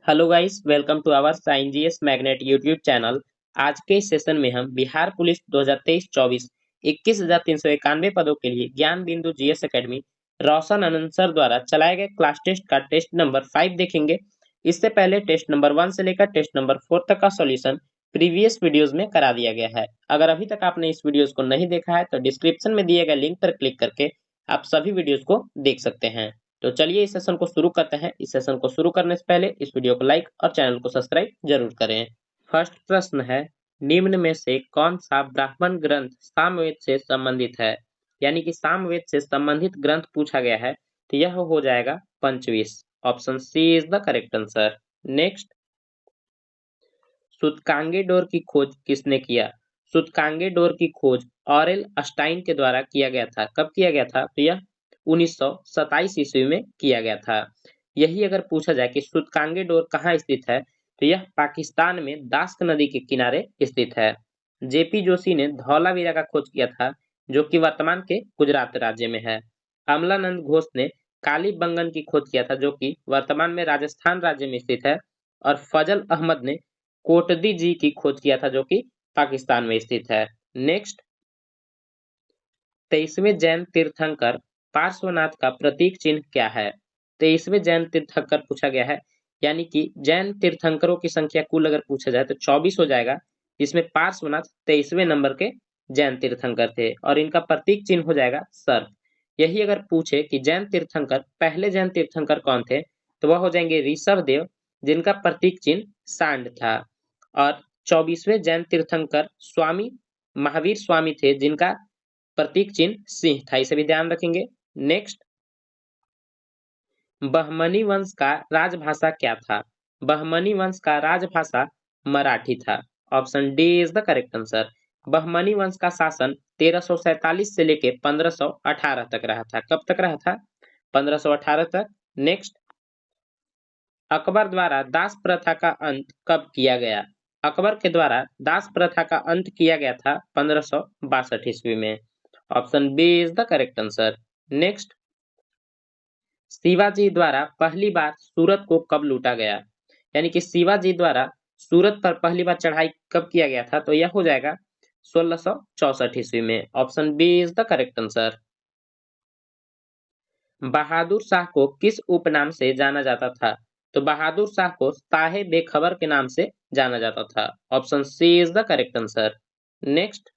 Hello guys, welcome to our sign GS magnet YouTube channel. आज के इस session में हम बिहार पुलिस 2023-24 21,391 पदों के लिए ज्ञान बिंदु जीएस एकेडमी रोशन आनंद सर द्वारा चलाए गए क्लास टेस्ट का टेस्ट नंबर 5 देखेंगे। इससे पहले टेस्ट नंबर 1 से लेकर टेस्ट नंबर 4 तक का सॉल्यूशन प्रीवियस वीडियोस में करा दिया गया है। अगर अभी तक आपने इस वीडियोस को नहीं देखा है तो डिस्क्रिप्शन में दिए गए लिंक पर क्लिक करके आप सभी वीडियोस को देख सकते हैं। तो चलिए इस सेशन को शुरू करते हैं। इस सेशन को शुरू करने से पहले इस वीडियो को लाइक और चैनल को सब्सक्राइब जरूर करें। फर्स्ट प्रश्न है, निम्न में से कौन सा ब्राह्मण ग्रंथ सामवेद से संबंधित है? यानी कि सामवेद से संबंधित ग्रंथ पूछा गया है तो यह हो जाएगा पंचविश। Option C is the correct answer. Next, Sutkagen Dor की खोज किसने किया? सूतकांगे डोर की खोज ऑरेल स्टाइन के द्वारा किया गया था। कब किया गया था? तो यह 1927 ईस्वी में किया गया था। यही अगर पूछा जाए कि सूतकांगे डोर कहाँ स्थित है तो यह पाकिस्तान में दास्क नदी के किनारे स्थित है। जेपी जोशी ने धौलावीरा का खोज किया था जो कि वर्तमान के गुजरात राज्य में है। अमलानंद घोष ने कालीबंगन की खोज किया था जो कि वर्तमान में राजस्थान राज्य में स्थित है। और फजल अहमद ने कोटदी जी की खोज किया था जो कि पाकिस्तान में स्थित है। नेक्स्ट, 23वें जैन तीर्थंकर पार्श्वनाथ का प्रतीक चिन्ह क्या है? 23वें जैन तीर्थंकर पूछा गया है, यानी कि जैन तीर्थंकरों की संख्या कुल अगर पूछा जाए तो 24 हो जाएगा, जिसमें पार्श्वनाथ 23वें नंबर के जैन तीर्थंकर थे और इनका प्रतीक चिन्ह हो जाएगा सर्प। यही अगर पूछे कि जैन तीर्थंकर पहले जैन तीर्थंकर कौन थे तो वह हो जाएंगे ऋषभ देव, जिनका प्रतीक चिन्ह सांड था। और 24वें जैन तीर्थंकर स्वामी महावीर स्वामी थे, जिनका प्रतीक चिन्ह सिंह था। इसे भी ध्यान रखेंगे। नेक्स्ट, बहमनी वंश का राजभाषा क्या था? बहमनी वंश का राजभाषा मराठी था। Option D is the correct answer. Bahmani वंश का शासन 1347 से लेके 1518 तक रहा था। कब तक रहा था? 1518 तक। नेक्स्ट, अकबर द्वारा दास प्रथा का अंत कब किया गया? अकबर के द्वारा दास प्रथा का अंत किया गया था 1562 ईस्वी में। Option B is the correct answer. Next, Shivaji द्वारा पहली बार सूरत को कब लूटा गया? यानी कि शिवाजी द्वारा सूरत पर पहली बार चढ़ाई कब किया गया था तो यह हो जाएगा 1664 ईस्वी में। Option B is the correct answer. Bahadur Shah को किस उपनाम से जाना जाता था? तो बहादुर शाह को साहे बेखबर के नाम से जाना जाता था। Option C is the correct answer. Next,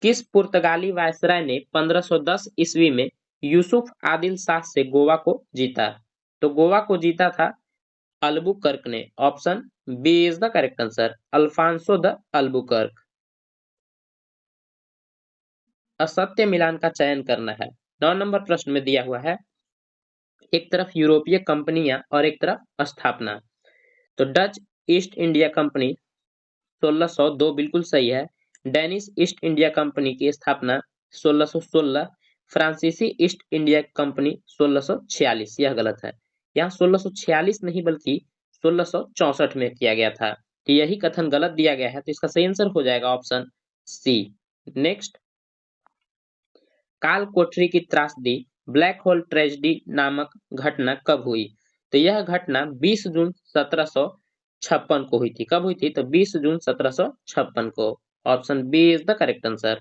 किस पुर्तगाली वायसराय ने 1510 ईस्वी में यूसुफ आदिल शाह से गोवा को जीता? तो गोवा को जीता था अल्बुकर्क ने। Option B is the correct answer, Alfonso de Albuquerque. असत्य मिलान का चयन करना है। 9 नंबर प्रश्न में दिया हुआ है, एक तरफ यूरोपीय कंपनियां और एक तरफ स्थापना। तो डच ईस्ट इंडिया कंपनी 1602 बिल्कुल सही है। डेनिश ईस्ट इंडिया कंपनी की स्थापना 1616। फ्रांसीसी ईस्ट इंडिया कंपनी 1646, यह गलत है। यहाँ 1646 नहीं बल्कि 1664 में किया गया था। तो यही कथन गलत दिया गया है, तो इसका सही आंसर हो जाएगा ऑप्शन सी। नेक्स्ट, काल कोठरी की त्रासदी ब्लैक होल ट्रेजेडी नामक घटना कब हुई? तो यह घटना 20 जून 1756 को हुई थी। कब हुई थी? तो 20 जून 1756 को। Option B is the correct answer.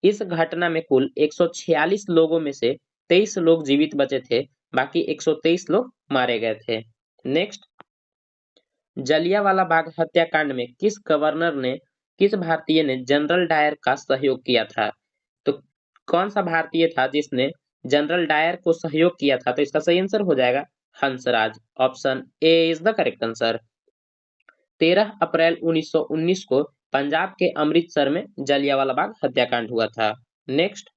इस घटना में कुल 146 लोगों में से 23 लोग जीवित बचे थे, बाकी 123 लोग मारे गए थे। नेक्स्ट, जलियांवाला बाग हत्याकांड में किस गवर्नर ने किस भारतीय ने जनरल डायर का सहयोग किया था? तो कौन सा भारतीय था जिसने जनरल डायर को सहयोग किया था? तो इसका सही आंसर हो जाएगा Hansraj. Option A is the correct answer. 13 अप्रैल 1919 को पंजाब के अमृतसर में जलियांवाला बाग हत्याकांड हुआ था। नेक्स्ट,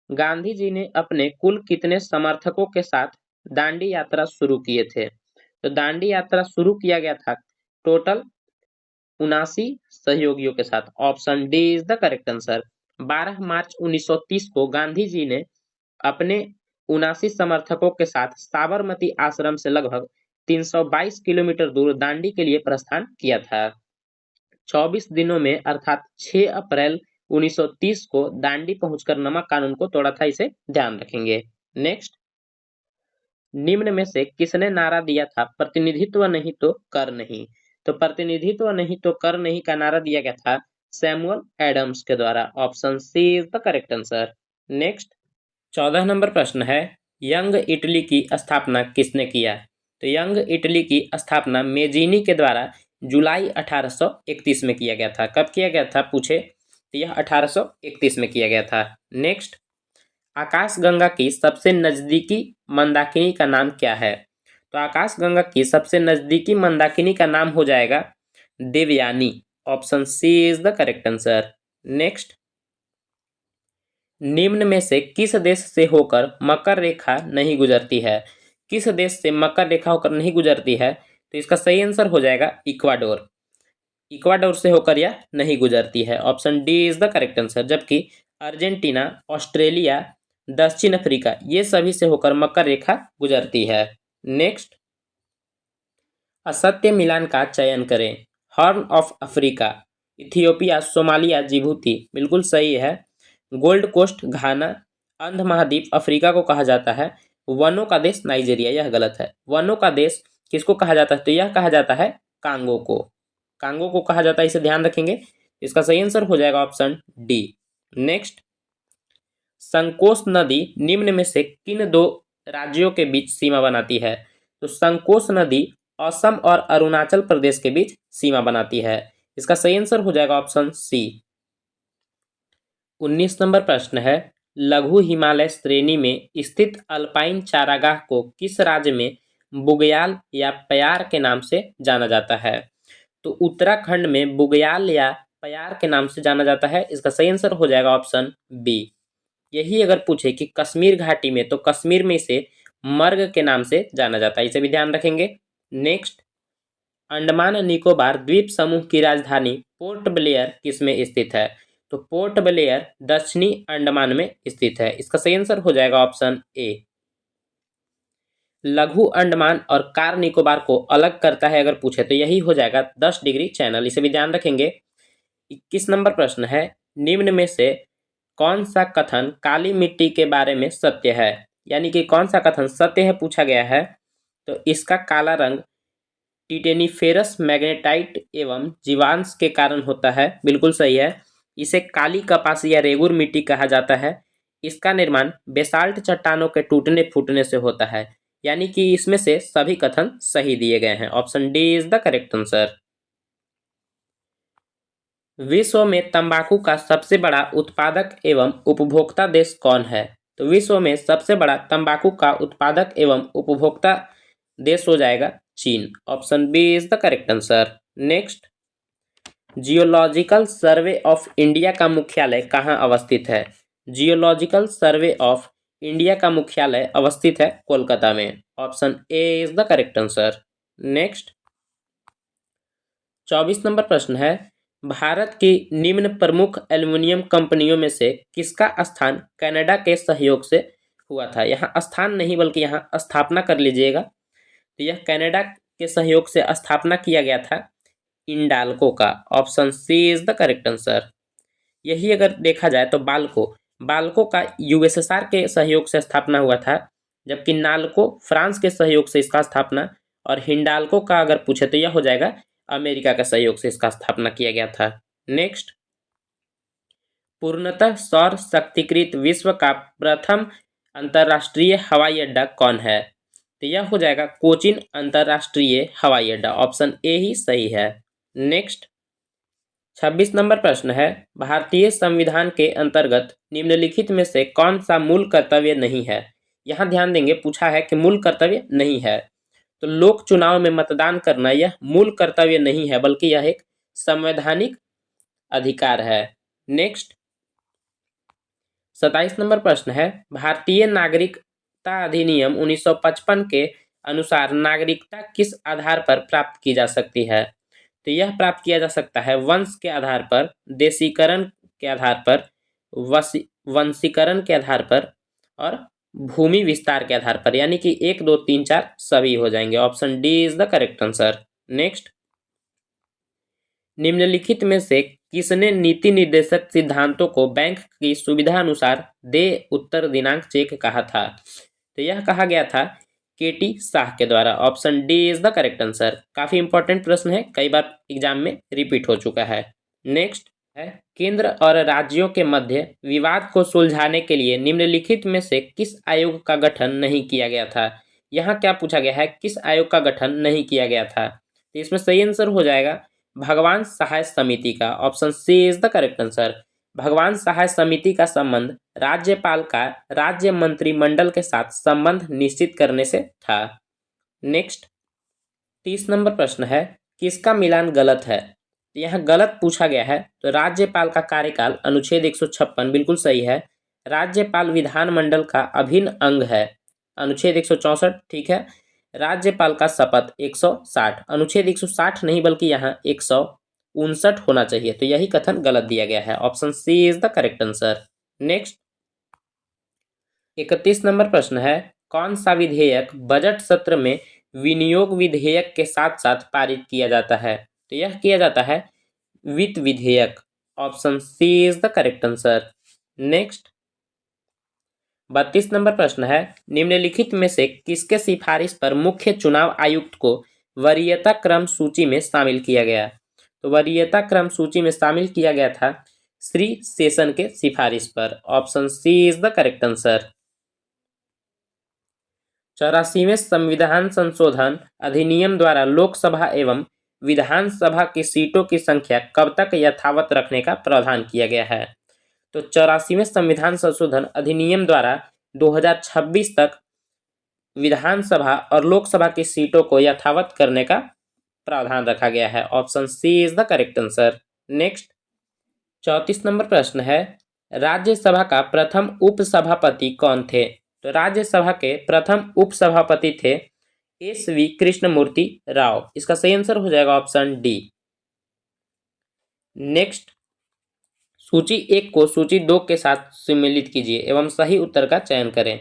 गांधी जी ने अपने कुल कितने समर्थकों के साथ दांडी यात्रा शुरू किए थे? तो दांडी यात्रा शुरू किया गया था टोटल 79 सहयोगियों के साथ। Option D is the correct answer. 12 मार्च 1930 को गांधी जी ने अपने 79 समर्थकों के साथ साबरमती आश्रम से लगभग 322 किलोमीटर दूर दांडी के लिए प्रस्थान किया था। 24 दिनों में अर्थात 6 अप्रैल 1930 को दांडी पहुंचकर नमक कानून को तोड़ा था। इसे ध्यान रखेंगे। नेक्स्ट, निम्न में से किसने नारा दिया था प्रतिनिधित्व नहीं तो कर नहीं? तो प्रतिनिधित्व नहीं तो कर नहीं का नारा दिया गया था सैमुअल एडम्स के द्वारा। Option C is the correct answer. Next 14 number प्रश्न है, यंग इटली की स्थापना किसने किया? तो यंग इटली की स्थापना मेजीनी के द्वारा जुलाई 1831 में किया गया था। कब किया गया था पूछे तो यह 1831 में किया गया था। नेक्स्ट आकाशगंगा की सबसे नजदीकी मंदाकिनी का नाम क्या है? तो आकाशगंगा की सबसे नजदीकी मंदाकिनी का नाम हो जाएगा Devyani. Option C is the correct answer. Next निम्न में से किस देश से होकर मकर रेखा नहीं गुजरती है? किस देश से मकर रेखा होकर नहीं गुजरती है? तो इसका सही आंसर हो जाएगा इक्वाडोर। इक्वाडोर से होकर यह नहीं गुजरती है। Option D is the correct answer. जबकि अर्जेंटीना, ऑस्ट्रेलिया, दक्षिण अफ्रीका ये सभी से होकर मकर रेखा गुजरती है। नेक्स्ट असत्य मिलान का चयन करें। Horn of Africa, Ethiopia, Somalia, Djibouti. बिल्कुल सही है। गोल्ड कोस्ट, घाना, अंध महाद्वीप अफ्रीका को कहा जाता है। वनों का देश नाइजीरिया, यह गलत है। वनों का देश किसको कहा जाता है? तो यह कहा जाता है कांगो को। कांगो को कहा जाता है, इसे ध्यान रखेंगे। इसका सही आंसर हो जाएगा ऑप्शन डी। नेक्स्ट संकोश नदी निम्न में से किन दो राज्यों के बीच सीमा बनाती है? तो संकोश नदी असम और अरुणाचल प्रदेश के बीच सीमा बनाती है। इसका सही आंसर हो जाएगा ऑप्शन सी। 19 नंबर प्रश्न है, लघु हिमालय श्रेणी में स्थित अल्पाइन चारागाह को किस राज्य में बुग्याल या प्यार के नाम से जाना जाता है? तो उत्तराखंड में बुग्याल या प्यार के नाम से जाना जाता है। इसका सही आंसर हो जाएगा ऑप्शन बी। यही अगर पूछे कि कश्मीर घाटी में, तो कश्मीर में इसे मर्ग के नाम से जाना जाता है, इसे भी ध्यान रखेंगे। नेक्स्ट अंडमान निकोबार द्वीप समूह की राजधानी पोर्ट ब्लेयर किसमें स्थित है? तो पोर्ट ब्लेयर दक्षिणी अंडमान में स्थित है। इसका सही आंसर हो जाएगा ऑप्शन ए। लघु अंडमान और कार निकोबार को अलग करता है अगर पूछे तो यही हो जाएगा 10 डिग्री चैनल, इसे भी ध्यान रखेंगे। 21 नंबर प्रश्न है, निम्न में से कौन सा कथन काली मिट्टी के बारे में सत्य है? यानी कि कौन सा कथन सत्य है पूछा गया है। तो इसका काला रंग टिटेनिफेरस मैग्नेटाइट एवं जीवांश के कारण होता है। बिल्कुल सही है। इसे काली कपास या रेगुर मिट्टी कहा जाता है। इसका निर्माण बेसाल्ट चट्टानों के टूटने फूटने से होता है। यानी कि इसमें से सभी कथन सही दिए गए हैं। Option D is the correct answer. विश्व में तंबाकू का सबसे बड़ा उत्पादक एवं उपभोक्ता देश कौन है? तो विश्व में सबसे बड़ा तंबाकू का उत्पादक एवं उपभोक्ता देश हो जाएगा चीन। Option B is the correct answer. Next Geological Survey of India का मुख्यालय कहाँ अवस्थित है? जियोलॉजिकल सर्वे ऑफ इंडिया का मुख्यालय अवस्थित है कोलकाता में। Option A is the correct answer. Next 24 number प्रश्न है, भारत की निम्न प्रमुख एल्युमिनियम कंपनियों में से किसका स्थान कनाडा के सहयोग से हुआ था? यहाँ स्थान नहीं बल्कि यहाँ स्थापना कर लीजिएगा। तो यह कनाडा के सहयोग से स्थापना किया गया था इंडाल्को का। Option C is the correct answer. यही अगर देखा जाए तो बाल्को का यूएसएसआर के सहयोग से स्थापना हुआ था, जबकि नाल्को फ्रांस के सहयोग से इसका स्थापना, और हिंडाल्को का अगर पूछे तो यह हो जाएगा अमेरिका के सहयोग से इसका स्थापना किया गया था। नेक्स्ट पूर्णतः सौर शक्तिकृत विश्व का प्रथम अंतरराष्ट्रीय हवाई अड्डा कौन है? तो यह हो जाएगा कोचिन अंतरराष्ट्रीय हवाई अड्डा। ऑप्शन ए ही सही है। नेक्स्ट 26 नंबर प्रश्न है, भारतीय संविधान के अंतर्गत निम्नलिखित में से कौन सा मूल कर्तव्य नहीं है? यहाँ ध्यान देंगे, पूछा है कि मूल कर्तव्य नहीं है। तो लोक चुनाव में मतदान करना यह मूल कर्तव्य नहीं है, बल्कि यह एक संवैधानिक अधिकार है। नेक्स्ट 27 नंबर प्रश्न है, भारतीय नागरिकता अधिनियम 1955 के अनुसार नागरिकता किस आधार पर प्राप्त की जा सकती है? तो यह प्राप्त किया जा सकता है वंश के आधार पर, देशीकरण के आधार पर, वंशीकरण के आधार पर और भूमि विस्तार के आधार पर। यानी कि 1 2 3 4 सभी हो जाएंगे। Option D is the correct answer. Next निम्नलिखित में से किसने नीति निर्देशक सिद्धांतों को बैंक की सुविधा अनुसार दे उत्तर दिनांक चेक कहा था? तो यह कहा गया था KT शाह के द्वारा। Option D is the correct answer. काफी इंपॉर्टेंट प्रश्न है, कई बार एग्जाम में रिपीट हो चुका है। नेक्स्ट है, केंद्र और राज्यों के मध्य विवाद को सुलझाने के लिए निम्नलिखित में से किस आयोग का गठन नहीं किया गया था। यहाँ क्या पूछा गया है, किस आयोग का गठन नहीं किया गया था। तो इसमें सही आंसर हो जाएगा भगवान सहाय समिति का। Option C is the correct answer. Bhagwan Sahay समिति का संबंध राज्यपाल का राज्य मंत्रिमंडल के साथ संबंध निश्चित करने से था। नेक्स्ट 30 नंबर प्रश्न है, किसका मिलान गलत है। यहाँ गलत पूछा गया है, तो राज्यपाल का कार्यकाल अनुच्छेद 156 बिल्कुल सही है। राज्यपाल विधानमंडल का अभिन्न अंग है, अनुच्छेद 164 ठीक है। राज्यपाल का शपथ 160, अनुच्छेद 160 नहीं बल्कि यहाँ 159 होना चाहिए, तो यही कथन गलत दिया गया है। Option C is the correct answer. Next 31 number प्रश्न है, कौन सा विधेयक बजट सत्र में विनियोग विधेयक के साथ साथ पारित किया जाता है। तो यह किया जाता है वित्त विधेयक। Option C is the correct answer. Next 32 number प्रश्न है, निम्नलिखित में से किसके सिफारिश पर मुख्य चुनाव आयुक्त को वरीयता क्रम सूची में शामिल किया गया। तो वरीयता क्रम सूची में शामिल किया गया था श्री शेषन के सिफारिश पर। Option C is the correct answer. 84वें संविधान संशोधन अधिनियम द्वारा लोकसभा एवं विधानसभा की सीटों की संख्या कब तक यथावत रखने का प्रावधान किया गया है। तो 84वें संविधान संशोधन अधिनियम द्वारा 2026 तक विधानसभा और लोकसभा की सीटों को यथावत करने का प्रावधान रखा गया है। Option C is the correct answer. Next 34 number प्रश्न है, राज्यसभा का प्रथम उपसभापति कौन थे। तो राज्यसभा के प्रथम उपसभापति थे SV कृष्णमूर्ति राव। इसका सही आंसर हो जाएगा ऑप्शन डी। नेक्स्ट सूची 1 को सूची 2 के साथ सम्मिलित कीजिए एवं सही उत्तर का चयन करें।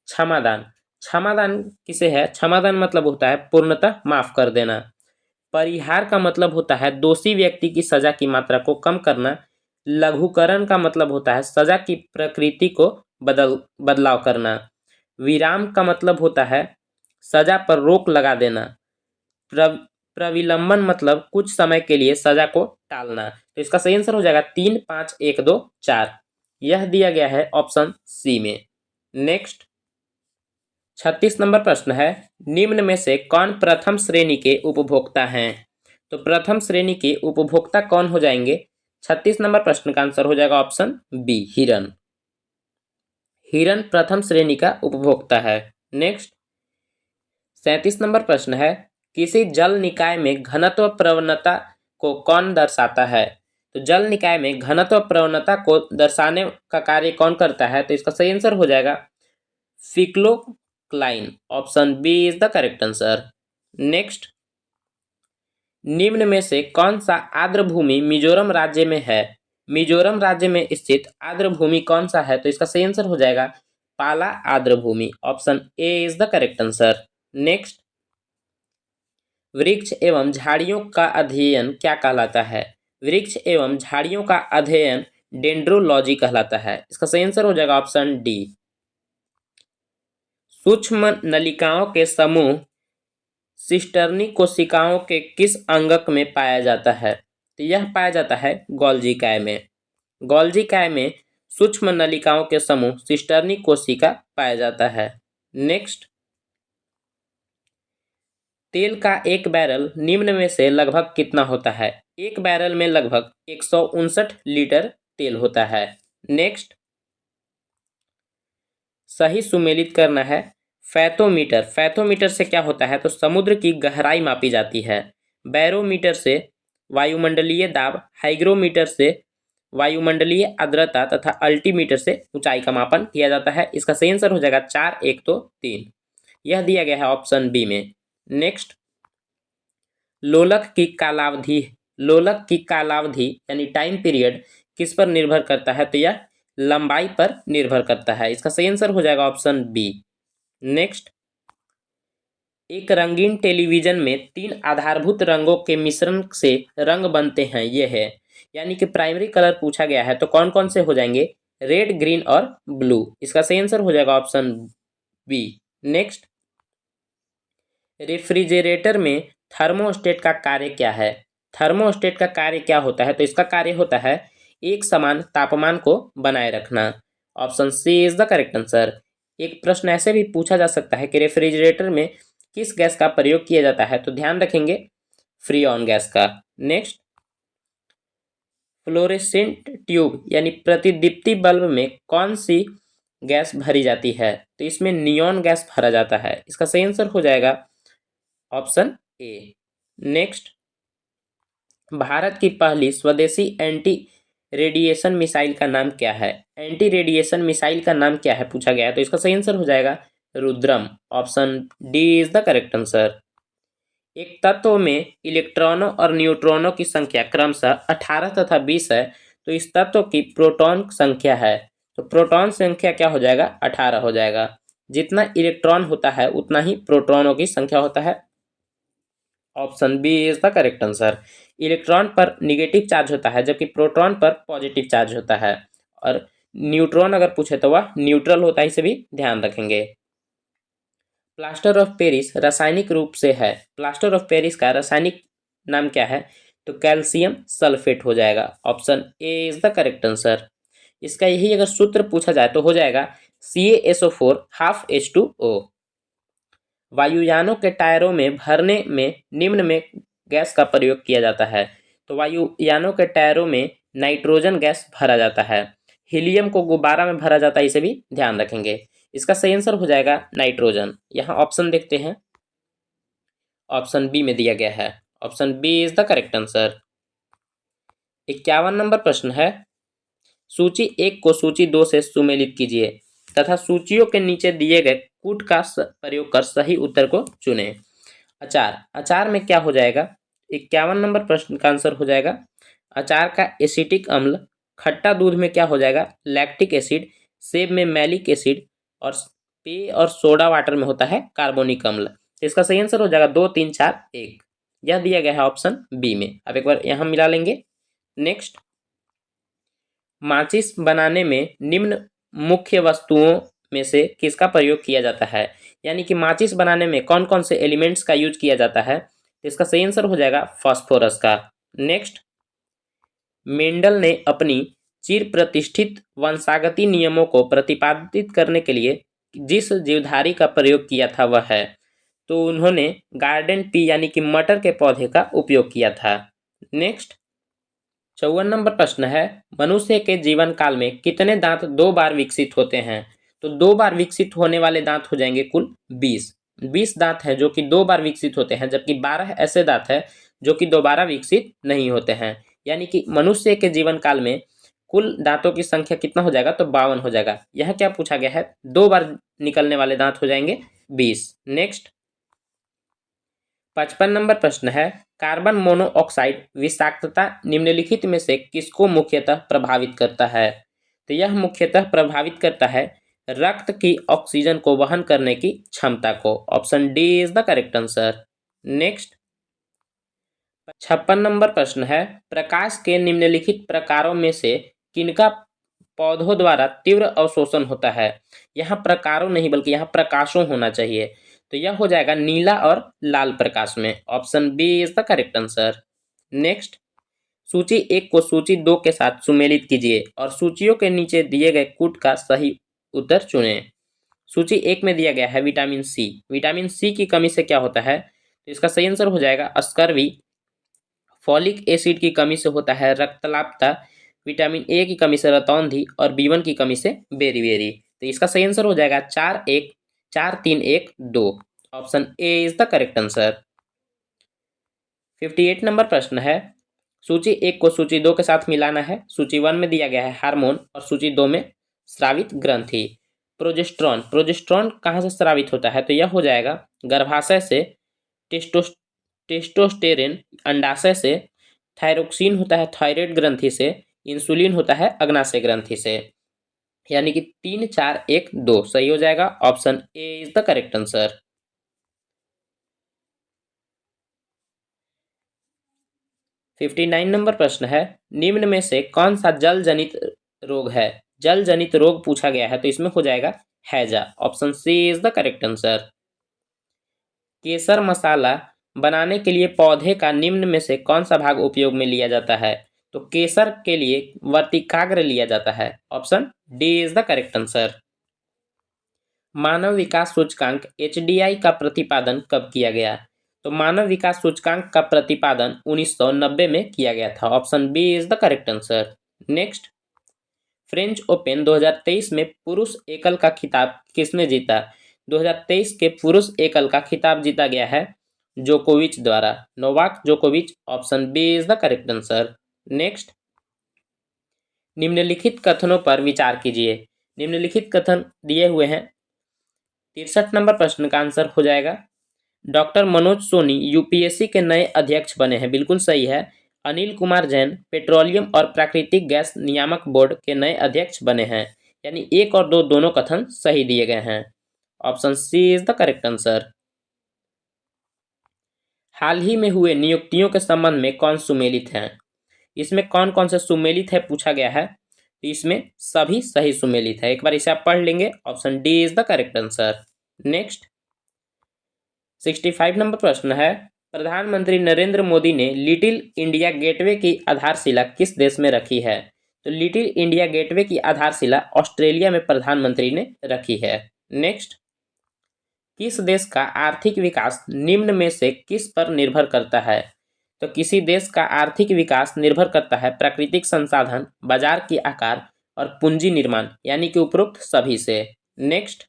क्षमादान, क्षमादान किसे है। क्षमादान मतलब होता है पूर्णतः माफ कर देना। परिहार का मतलब होता है दोषी व्यक्ति की सजा की मात्रा को कम करना। लघुकरण का मतलब होता है सजा की प्रकृति को बदलाव करना। विराम का मतलब होता है सजा पर रोक लगा देना। प्रविलंबन मतलब कुछ समय के लिए सजा को टालना। तो इसका सही आंसर हो जाएगा 3, 5, 1, 2, 4। यह दिया गया है ऑप्शन सी में। नेक्स्ट 36 नंबर प्रश्न है, निम्न में से कौन प्रथम श्रेणी के उपभोक्ता हैं। तो प्रथम श्रेणी के उपभोक्ता कौन हो जाएंगे। 36 नंबर प्रश्न का आंसर हो जाएगा ऑप्शन बी, हिरन। हिरन प्रथम श्रेणी का उपभोक्ता है। नेक्स्ट 37 नंबर प्रश्न है, किसी जल निकाय में घनत्व प्रवणता को कौन दर्शाता है। तो जल निकाय में घनत्व प्रवणता को दर्शाने का कार्य कौन करता है। तो इसका सही आंसर हो जाएगा फिक्लोक्लाइन। Option B is the correct answer. Next निम्न में से कौन सा आर्द्र भूमि मिजोरम राज्य में है। मिजोरम राज्य में स्थित आर्द्र भूमि कौन सा है। तो इसका सही आंसर हो जाएगा पाला आर्द्र भूमि। Option A is the correct answer. Next वृक्ष एवं झाड़ियों का अध्ययन क्या कहलाता है। वृक्ष एवं झाड़ियों का अध्ययन डेंड्रोलॉजी कहलाता है। इसका सही आंसर हो जाएगा ऑप्शन डी। सूक्ष्म नलिकाओं के समूह सिस्टर्नी कोशिकाओं के किस अंगक में पाया जाता है। तो यह पाया जाता है गोल्जी काय में। गोल्जी काय में सूक्ष्म नलिकाओं के समूह सिस्टर्नी कोशिका पाया जाता है। नेक्स्ट तेल का एक बैरल निम्न में से लगभग कितना होता है। एक बैरल में लगभग 159 लीटर तेल होता है। नेक्स्ट सही सुमेलित करना है। फैथोमीटर, फैथोमीटर से क्या होता है। तो समुद्र की गहराई मापी जाती है। बैरोमीटर से वायुमंडलीय दाब, हाइग्रोमीटर से वायुमंडलीय आर्द्रता तथा अल्टीमीटर से ऊंचाई का मापन किया जाता है। इसका सही आंसर हो जाएगा 4, 1, 2, 3। यह दिया गया है ऑप्शन बी में। नेक्स्ट लोलक की कालावधि, लोलक की कालावधि यानी टाइम पीरियड किस पर निर्भर करता है। तो यह लंबाई पर निर्भर करता है। इसका सही आंसर हो जाएगा ऑप्शन बी। नेक्स्ट एक रंगीन टेलीविजन में 3 आधारभूत रंगों के मिश्रण से रंग बनते हैं। ये है यानी कि प्राइमरी कलर पूछा गया है, तो कौन कौन से हो जाएंगे, रेड, ग्रीन और ब्लू। इसका सही आंसर हो जाएगा ऑप्शन बी। नेक्स्ट रेफ्रिजरेटर में थर्मोस्टेट का कार्य क्या है? थर्मोस्टेट का कार्य क्या होता है? तो इसका कार्य होता है एक समान तापमान को बनाए रखना। Option C is the correct answer. एक प्रश्न ऐसे भी पूछा जा सकता है कि रेफ्रिजरेटर में किस गैस का प्रयोग किया जाता है? तो ध्यान रखेंगे फ्रीऑन गैस का। नेक्स्ट, फ्लोरेसेंट ट्यूब यानी प्रतिदीप्ति बल्ब में कौन सी गैस भरी जाती है? तो इसमें नियॉन गैस भरा जाता है। इसका सही आंसर हो जाएगा ऑप्शन ए। नेक्स्ट, भारत की पहली स्वदेशी एंटी रेडिएशन मिसाइल का नाम क्या है? एंटी रेडिएशन मिसाइल का नाम क्या है पूछा गया है, तो इसका सही आंसर हो जाएगा Rudram. Option D is the correct answer. एक तत्व में इलेक्ट्रॉनों और न्यूट्रॉनों की संख्या क्रमशः 18 तथा 20 है, तो इस तत्व की प्रोटॉन संख्या है, तो प्रोटॉन संख्या क्या हो जाएगा? 18 हो जाएगा। जितना इलेक्ट्रॉन होता है उतना ही प्रोटॉनों की संख्या होता है। Option B is the correct answer. Electron पर निगेटिव चार्ज होता है जबकि प्रोटॉन पर पॉजिटिव चार्ज होता है, और न्यूट्रॉन अगर पूछे तो वह न्यूट्रल होता है, इसे भी ध्यान रखेंगे। प्लास्टर ऑफ पेरिस रासायनिक रूप से है, प्लास्टर ऑफ पेरिस का रासायनिक नाम क्या है? तो कैल्शियम सल्फेट हो जाएगा। Option A is the correct answer. इसका यही अगर सूत्र पूछा जाए तो हो जाएगा CaSO4 हाफ H2O। वायुयानों के टायरों में भरने में निम्न में गैस का प्रयोग किया जाता है, तो वायुयानों के टायरों में नाइट्रोजन गैस भरा जाता है। हीलियम को गुब्बारा में भरा जाता है, इसे भी ध्यान रखेंगे। इसका सही आंसर हो जाएगा नाइट्रोजन। यहाँ ऑप्शन देखते हैं, ऑप्शन बी में दिया गया है। Option B is the correct answer. 51 number प्रश्न है, सूची 1 को सूची 2 से सुमेलित कीजिए तथा सूचियों के नीचे दिए गए कूट का प्रयोग कर सही उत्तर को चुनें। अचार, अचार में क्या हो जाएगा? 51 नंबर प्रश्न का आंसर हो जाएगा अचार का एसिटिक अम्ल। खट्टा दूध में क्या हो जाएगा? Lactic acid. सेब में मैलिक एसिड, और पेय और सोडा वाटर में होता है कार्बोनिक अम्ल। तो इसका सही आंसर हो जाएगा 2, 3, 4, 1। यह दिया गया है ऑप्शन बी में। अब एक बार यहां मिला लेंगे। नेक्स्ट, माचिस बनाने में निम्न मुख्य वस्तुओं में से किसका प्रयोग किया जाता है? यानी कि माचिस बनाने में कौन कौन से एलिमेंट्स का यूज किया जाता है? तो इसका सही आंसर हो जाएगा फास्फोरस का। नेक्स्ट, मेंडल ने अपनी चिर प्रतिष्ठित वंशागति नियमों को प्रतिपादित करने के लिए जिस जीवधारी का प्रयोग किया था वह है, तो उन्होंने गार्डन पी यानी कि मटर के पौधे का उपयोग किया था। नेक्स्ट, 54 नंबर प्रश्न है, मनुष्य के जीवन काल में कितने दांत 2 बार विकसित होते हैं? तो 2 बार विकसित होने वाले दांत हो जाएंगे कुल 20। 20 दांत हैं जो कि 2 बार विकसित होते हैं, जबकि 12 ऐसे दांत हैं जो कि दोबारा विकसित नहीं होते हैं। यानी कि मनुष्य के जीवन काल में कुल दांतों की संख्या कितना हो जाएगा? तो 52 हो जाएगा। यह क्या पूछा गया है? 2 बार निकलने वाले दांत हो जाएंगे 20। नेक्स्ट, 55 नंबर प्रश्न है, कार्बन मोनोऑक्साइड विषाक्तता निम्नलिखित में से किसको मुख्यतः प्रभावित करता है? तो यह मुख्यतः प्रभावित करता है रक्त की ऑक्सीजन को वहन करने की क्षमता को। Option D is the correct answer. Next, 56 number प्रश्न है, प्रकाश के निम्नलिखित प्रकारों में से किनका पौधों द्वारा तीव्र अवशोषण होता है? यहाँ प्रकारों नहीं बल्कि यहाँ प्रकाशों होना चाहिए, तो यह हो जाएगा नीला और लाल प्रकाश में। Option B is the correct answer. Next, सूची 1 को सूची 2 के साथ सुमेलित कीजिए और सूचियों के नीचे दिए गए कूट का सही उत्तर चुनें। सूची 1 में दिया गया है विटामिन सी। विटामिन सी की कमी से क्या होता है? तो इसका सही आंसर हो जाएगा स्कर्वी। फॉलिक एसिड की कमी से होता है रक्तलापता। विटामिन ए की कमी से रतौंधी, और B1 की कमी से बेरी। तो इसका सही आंसर हो जाएगा 4, 1, 4, 3, 1, 2। Option A is the correct answer. 58 number प्रश्न है, सूची 1 को सूची 2 के साथ मिलाना है। सूची 1 में दिया गया है हार्मोन और सूची 2 में स्रावित ग्रंथि। प्रोजेस्ट्रॉन, प्रोजेस्ट्रॉन कहाँ से स्रावित होता है? तो यह हो जाएगा गर्भाशय से। टेस्टोस्टेरोन अंडाशय से। थायरोक्सिन होता है थायराइड ग्रंथि से। इंसुलिन होता है अग्नाशय ग्रंथि से। यानी कि 3, 4, 1, 2 सही हो जाएगा। Option A is the correct answer. 59 number प्रश्न है, निम्न में से कौन सा जल जनित रोग है? जल जनित रोग पूछा गया है, तो इसमें हो जाएगा हैजा। Option C is the correct answer. केसर मसाला बनाने के लिए पौधे का निम्न में से कौन सा भाग उपयोग में लिया जाता है? तो केसर के लिए वर्तिकाग्र लिया जाता है। Option D is the correct answer. मानव विकास सूचकांक HDI का प्रतिपादन कब किया गया? तो मानव विकास सूचकांक का प्रतिपादन 1990 में किया गया था। Option B is the correct answer. Next, French Open 2023 में पुरुष एकल का खिताब किसने जीता? 2023 के पुरुष एकल का खिताब जीता गया है जोकोविच द्वारा, नोवाक जोकोविच। Option B is the correct answer. Next, निम्नलिखित कथनों पर विचार कीजिए। निम्नलिखित कथन दिए हुए हैं। 63 नंबर प्रश्न का आंसर हो जाएगा डॉक्टर मनोज सोनी यूपीएससी के नए अध्यक्ष बने हैं, बिल्कुल सही है। अनिल कुमार जैन पेट्रोलियम और प्राकृतिक गैस नियामक बोर्ड के नए अध्यक्ष बने हैं। यानी 1 और 2 दोनों कथन सही दिए गए हैं। Option C is the correct answer. हाल ही में हुए नियुक्तियों के संबंध में कौन सुमेलित हैं? इसमें कौन कौन से सुमेलित है पूछा गया है। तो इसमें सभी सही सुमेलित है। एक बार इसे आप पढ़ लेंगे। Option D is the correct answer. Next, 65 number प्रश्न है, प्रधानमंत्री नरेंद्र मोदी ने लिटिल इंडिया गेटवे की आधारशिला किस देश में रखी है? तो लिटिल इंडिया गेटवे की आधारशिला ऑस्ट्रेलिया में प्रधानमंत्री ने रखी है। नेक्स्ट, किस देश का आर्थिक विकास निम्न में से किस पर निर्भर करता है? तो किसी देश का आर्थिक विकास निर्भर करता है प्राकृतिक संसाधन, बाजार की आकार और पूंजी निर्माण, यानी कि उपरोक्त सभी से। नेक्स्ट,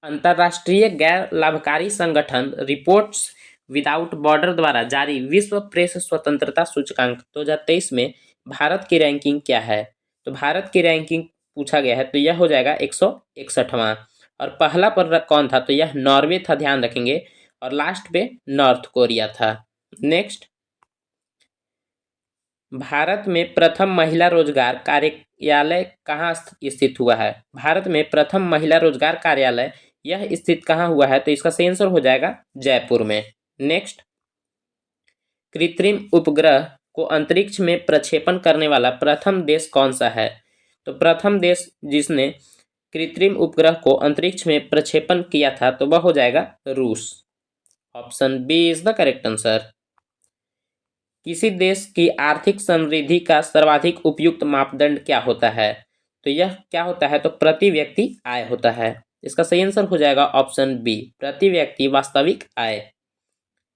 अंतर्राष्ट्रीय गैर लाभकारी संगठन रिपोर्ट्स विदाउट बॉर्डर द्वारा जारी विश्व प्रेस स्वतंत्रता सूचकांक 2023 में भारत की रैंकिंग क्या है? तो भारत की रैंकिंग पूछा गया है, तो यह हो जाएगा 161वां। और पहला पर कौन था? तो यह नॉर्वे था, ध्यान रखेंगे। और लास्ट पे नॉर्थ कोरिया था। नेक्स्ट, भारत में प्रथम महिला रोजगार कार्यालय कहाँ स्थित हुआ है? भारत में प्रथम महिला रोजगार कार्यालय यह स्थित कहाँ हुआ है? तो इसका सही आंसर हो जाएगा जयपुर में। नेक्स्ट, कृत्रिम उपग्रह को अंतरिक्ष में प्रक्षेपण करने वाला प्रथम देश कौन सा है? तो प्रथम देश जिसने कृत्रिम उपग्रह को अंतरिक्ष में प्रक्षेपण किया था तो वह हो जाएगा रूस। Option B is the correct answer. किसी देश की आर्थिक समृद्धि का सर्वाधिक उपयुक्त मापदंड क्या होता है? तो यह क्या होता है? तो प्रति व्यक्ति आय होता है। इसका सही आंसर हो जाएगा ऑप्शन बी, प्रति व्यक्ति वास्तविक आय।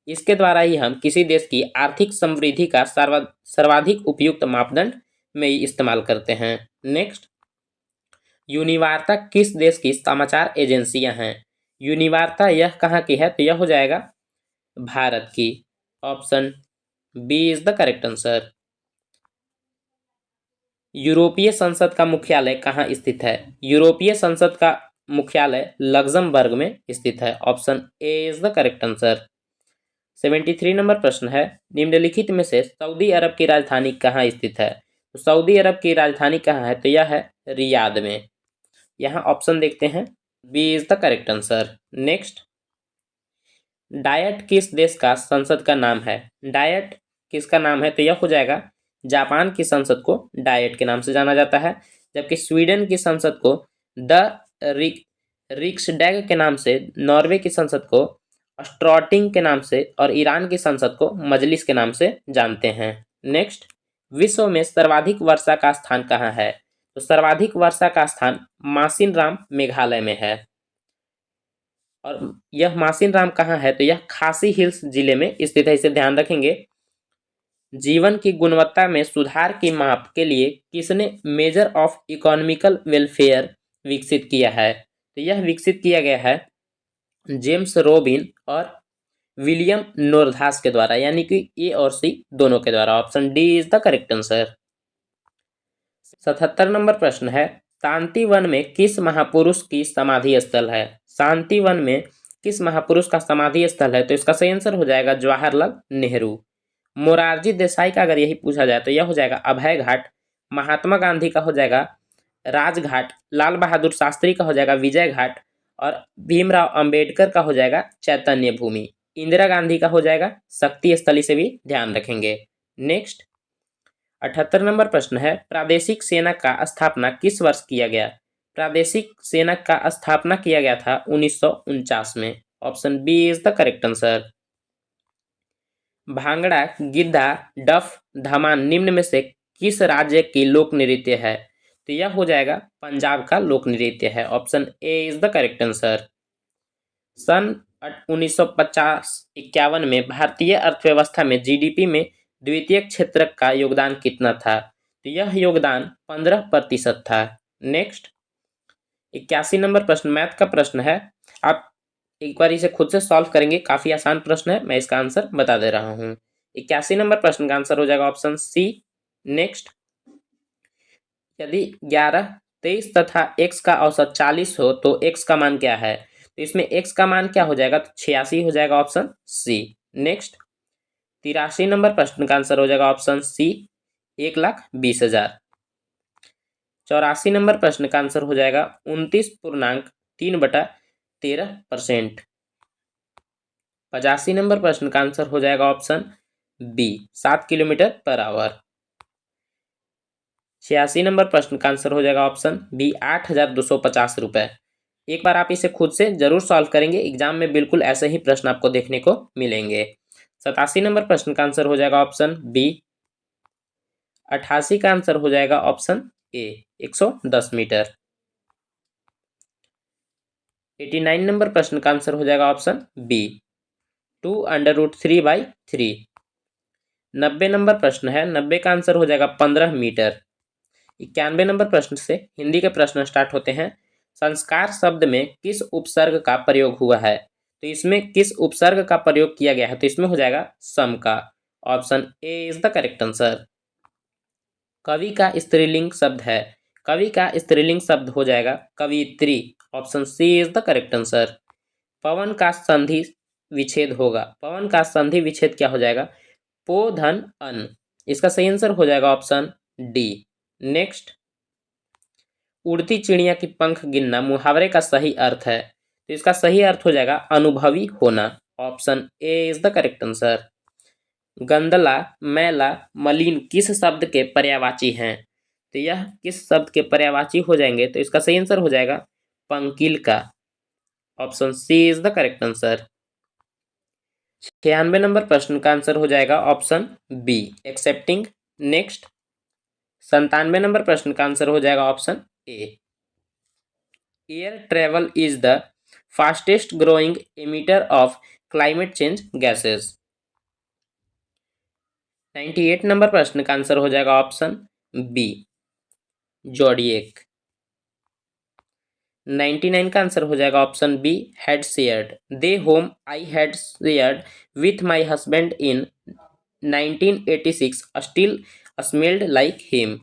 इसके द्वारा ही हम किसी देश की आर्थिक समृद्धि का सर्वाधिक उपयुक्त मापदंड में इस्तेमाल करते हैं। नेक्स्ट, यूनिवार्ता किस देश की समाचार एजेंसियां हैं? यूनिवार्ता यह कहाँ की है? तो यह हो जाएगा भारत की। Option B is the correct answer. यूरोपीय संसद का मुख्यालय कहाँ स्थित है? यूरोपीय संसद का मुख्यालय लग्जमबर्ग में स्थित है। Option A is the correct answer. 73 number प्रश्न है, निम्नलिखित में से सऊदी अरब की राजधानी कहाँ स्थित है? तो सऊदी अरब की राजधानी कहाँ है? तो यह है रियाद में। यहाँ ऑप्शन देखते हैं, B is the correct answer. Next, Diet किस देश का संसद का नाम है? डायट किसका नाम है? तो यह हो जाएगा जापान की संसद को डायट के नाम से जाना जाता है, जबकि स्वीडन की संसद को द रिक्सडैग के नाम से, नॉर्वे की संसद को स्ट्रॉटिंग के नाम से और ईरान की संसद को मजलिस के नाम से जानते हैं। नेक्स्ट, विश्व में सर्वाधिक वर्षा का स्थान कहाँ है? तो सर्वाधिक वर्षा का स्थान मासिनराम मेघालय में है। और यह मासिनराम कहाँ है? तो यह खासी हिल्स जिले में स्थित है, इसे ध्यान रखेंगे। जीवन की गुणवत्ता में सुधार की माप के लिए किसने मेजर ऑफ इकोनॉमिकल वेलफेयर विकसित किया है? तो यह विकसित किया गया है जेम्स रोबिन और विलियम नोरधास के द्वारा, यानी कि ए और सी दोनों के द्वारा। Option D is the correct answer. 77 number प्रश्न है, शांति वन में किस महापुरुष की समाधि स्थल है? शांति वन में किस महापुरुष का समाधि स्थल है? तो इसका सही आंसर हो जाएगा जवाहरलाल नेहरू। मोरारजी देसाई का अगर यही पूछा जाए तो यह हो जाएगा अभय घाट। महात्मा गांधी का हो जाएगा राजघाट। लाल बहादुर शास्त्री का हो जाएगा विजय घाट। और भीमराव अंबेडकर का हो जाएगा चैतन्य भूमि। इंदिरा गांधी का हो जाएगा शक्ति स्थल, से भी ध्यान रखेंगे। नेक्स्ट, 78 नंबर प्रश्न है, प्रादेशिक सेना का स्थापना किस वर्ष किया गया? प्रादेशिक सेना का स्थापना किया गया था 1949 में। Option B is the correct answer. Bhangra, giddha, डफ, धमाल निम्न में से किस राज्य की लोक नृत्य है? तो यह हो जाएगा पंजाब का लोक नृत्य है। Option A is the correct answer. सन 1950-51 में भारतीय अर्थव्यवस्था में जीडीपी में द्वितीय क्षेत्र का योगदान कितना था? तो यह योगदान 15% था। नेक्स्ट 81 नंबर प्रश्न मैथ का प्रश्न है। आप एक बार इसे खुद से सॉल्व करेंगे, काफी आसान प्रश्न है, मैं इसका आंसर बता दे रहा हूँ। 81 नंबर प्रश्न का आंसर हो जाएगा ऑप्शन सी। नेक्स्ट, यदि 11, 23 तथा x का औसत 40 हो तो x का मान क्या है? तो इसमें x का मान क्या हो जाएगा? तो 86 हो जाएगा, ऑप्शन सी। नेक्स्ट 83 नंबर प्रश्न का आंसर हो जाएगा ऑप्शन सी, 1,20,000। 84 नंबर प्रश्न का आंसर हो जाएगा 29.3/13%। 85 नंबर प्रश्न का आंसर हो जाएगा option B, 7 kilometre per hour. 86 number प्रश्न का आंसर हो जाएगा ऑप्शन बी, 8,250 रुपए। एक बार आप इसे खुद से जरूर सॉल्व करेंगे, एग्जाम में बिल्कुल ऐसे ही प्रश्न आपको देखने को मिलेंगे। 87 नंबर प्रश्न का आंसर हो जाएगा ऑप्शन बी। 88 का आंसर हो जाएगा ऑप्शन ए, 110 मीटर। 89 नंबर प्रश्न का आंसर हो जाएगा ऑप्शन बी, 2√3/3। 90 नंबर प्रश्न है, 90 का आंसर हो जाएगा 15 मीटर। 91 नंबर प्रश्न से हिंदी के प्रश्न स्टार्ट होते हैं। संस्कार शब्द में किस उपसर्ग का प्रयोग हुआ है? तो इसमें किस उपसर्ग का प्रयोग किया गया है? तो इसमें हो जाएगा सम का। Option A is the correct answer. कवि का स्त्रीलिंग शब्द है, कवि का स्त्रीलिंग शब्द हो जाएगा कवियत्री। Option C is the correct answer. पवन का संधि विच्छेद होगा, पवन का संधि विच्छेद क्या हो जाएगा? पो धन अन। इसका सही आंसर हो जाएगा ऑप्शन डी। नेक्स्ट, उड़ती चिड़िया की पंख गिनना मुहावरे का सही अर्थ है, तो इसका सही अर्थ हो जाएगा अनुभवी होना। Option A is the correct answer. गंदला, मैला, मलिन किस शब्द के पर्यायवाची हैं? तो यह किस शब्द के पर्यायवाची हो जाएंगे? तो इसका सही आंसर हो जाएगा पंकिल का। Option C is the correct answer. 96 number प्रश्न का आंसर हो जाएगा option B, excepting. Next 97 number प्रश्न का आंसर हो जाएगा option A, air travel is the fastest growing emitter of climate change gases. 98 number प्रश्न का आंसर हो जाएगा ऑप्शन बी, जोडिएक। 99 का आंसर हो जाएगा option B, had shared. The home I had shared with my husband in 1986 still smelled like him.